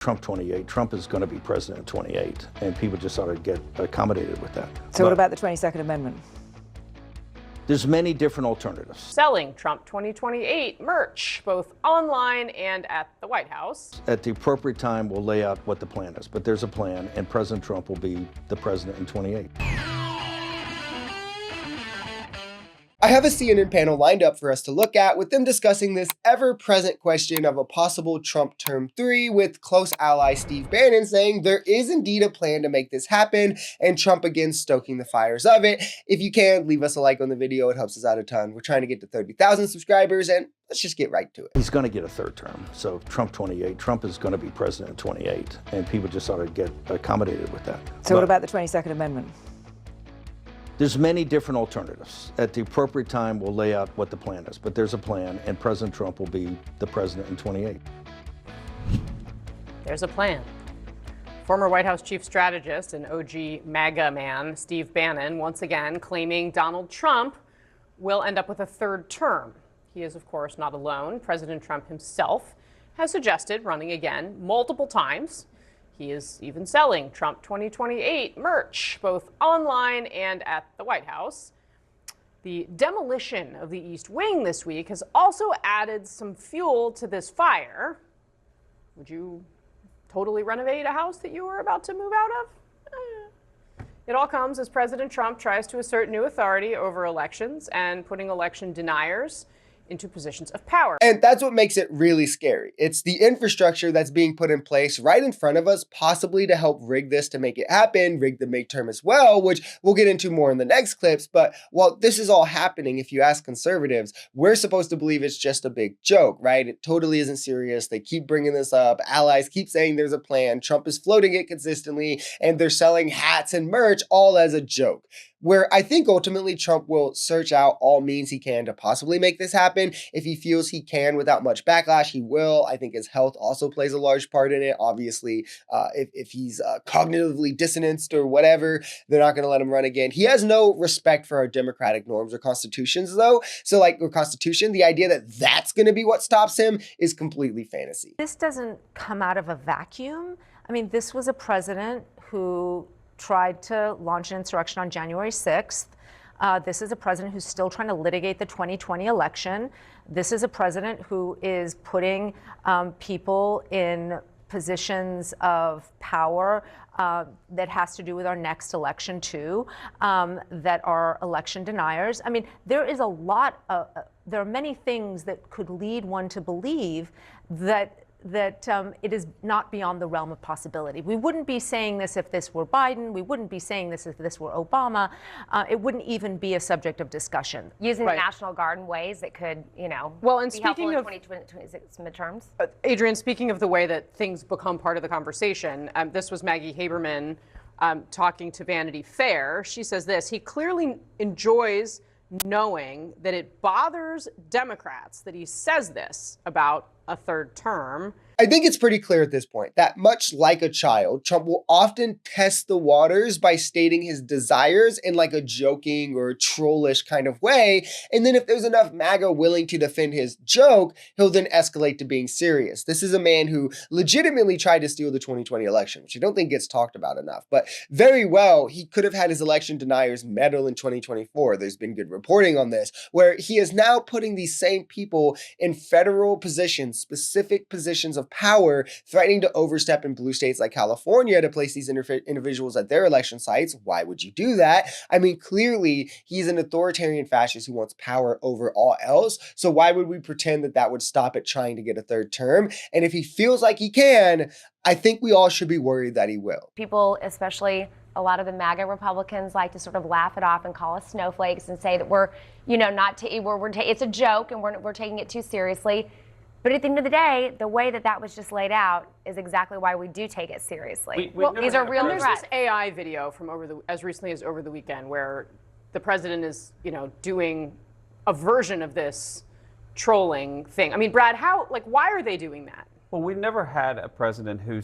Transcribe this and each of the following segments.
Trump 28. Trump is going to be president in 28, and people just ought to get accommodated with that. So what about the 22nd Amendment? There's many different alternatives. Selling Trump 2028 merch, both online and at the White House. At the appropriate time, we'll lay out what the plan is, but there's a plan, and President Trump will be the president in 28. I have a CNN panel lined up for us to look at, with them discussing this ever-present question of a possible Trump term 3, with close ally Steve Bannon saying there is indeed a plan to make this happen, and Trump again stoking the fires of it. If you can, leave us a like on the video. It helps us out a ton. We're trying to get to 30,000 subscribers, and let's just get right to it. He's going to get a third term. So Trump 28. Trump is going to be president in 28, and people just ought to get accommodated with that. So what about the 22nd Amendment? There's many different alternatives. At the appropriate time, we'll lay out what the plan is, but there's a plan, and President Trump will be the president in 28. There's a plan. Former White House chief strategist and OG MAGA man Steve Bannon once again claiming Donald Trump will end up with a third term. He is, of course, not alone. President Trump himself has suggested running again multiple times. He is even selling Trump 2028 merch, both online and at the White House. The demolition of the East Wing this week has also added some fuel to this fire. Would you totally renovate a house that you were about to move out of? It all comes as President Trump tries to assert new authority over elections and putting election deniers into positions of power. And that's what makes it really scary. It's the infrastructure that's being put in place right in front of us, possibly to help rig this to make it happen, rig the midterm as well, which we'll get into more in the next clips. But while this is all happening, if you ask conservatives, we're supposed to believe it's just a big joke, right? It totally isn't serious. They keep bringing this up. Allies keep saying there's a plan. Trump is floating it consistently, and they're selling hats and merch all as a joke. Where I think ultimately Trump will search out all means he can to possibly make this happen. If he feels he can without much backlash, he will. I think his health also plays a large part in it. Obviously, if he's cognitively disonanced or whatever, they're not going to let him run again. He has no respect for our democratic norms or constitutions, though. So like our constitution, the idea that that's going to be what stops him is completely fantasy. This doesn't come out of a vacuum. I mean, this was a president who tried to launch an insurrection on January 6th. This is a president who's still trying to litigate the 2020 election. This is a president who is putting people in positions of power that has to do with our next election too, that are election deniers. I mean, there is a lot of, there are many things that could lead one to believe that it is not beyond the realm of possibility. We wouldn't be saying this if this were Biden. We wouldn't be saying this if this were Obama. It wouldn't even be a subject of discussion. Using the National Guard in ways that could, you know, well, and be speaking helpful of in 2026 midterms. Adrian, speaking of the way that things become part of the conversation, this was Maggie Haberman talking to Vanity Fair. She says this: he clearly enjoys knowing that it bothers Democrats that he says this about a third term. I think it's pretty clear at this point that much like a child, Trump will often test the waters by stating his desires in like a joking or trollish kind of way. And then if there's enough MAGA willing to defend his joke, he'll then escalate to being serious. This is a man who legitimately tried to steal the 2020 election, which I don't think gets talked about enough. But very well, he could have had his election deniers meddle in 2024. There's been good reporting on this, where he is now putting these same people in federal positions, specific positions of power, threatening to overstep in blue states like California to place these individuals at their election sites. Why would you do that? I mean, clearly, he's an authoritarian fascist who wants power over all else. So why would we pretend that that would stop at trying to get a third term? And if he feels like he can, I think we all should be worried that he will. People, especially a lot of the MAGA Republicans, like to sort of laugh it off and call us snowflakes and say that we're, you know, it's a joke and we're taking it too seriously. But at the end of the day, the way that was just laid out is exactly why we do take it seriously. These are real threats. There's this AI video from as recently as over the weekend where the president is, you know, doing a version of this trolling thing. I mean, Brad, why are they doing that? Well, we've never had a president who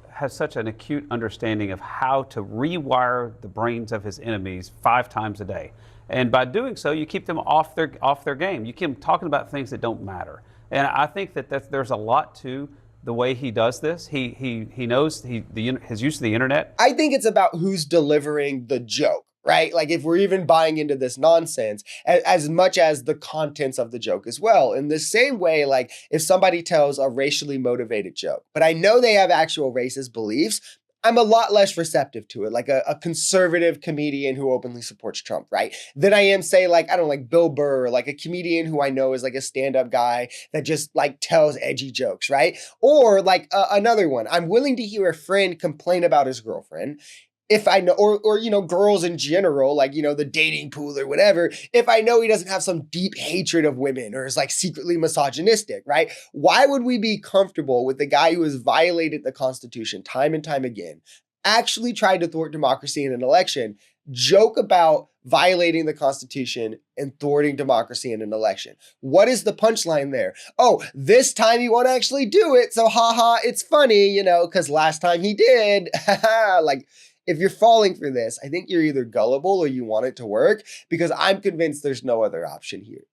has such an acute understanding of how to rewire the brains of his enemies 5 times a day. And by doing so, you keep them off their game. You keep them talking about things that don't matter. And I think that there's a lot to the way he does this? He knows his use of the internet. I think it's about who's delivering the joke, right? Like if we're even buying into this nonsense as much as the contents of the joke as well. In the same way, like if somebody tells a racially motivated joke, but I know they have actual racist beliefs, I'm a lot less receptive to it, like a conservative comedian who openly supports Trump, right? Than I am, say, like, I don't know, like Bill Burr, like a comedian who I know is like a stand-up guy that just like tells edgy jokes, right? Or like another one, I'm willing to hear a friend complain about his girlfriend if I know, or, you know, girls in general, like, you know, the dating pool or whatever, if I know he doesn't have some deep hatred of women or is like secretly misogynistic, right? Why would we be comfortable with the guy who has violated the Constitution time and time again, actually tried to thwart democracy in an election, joke about violating the Constitution and thwarting democracy in an election? What is the punchline there? Oh, this time he won't actually do it, so haha, it's funny, you know, because last time he did. Like, if you're falling for this, I think you're either gullible or you want it to work, because I'm convinced there's no other option here.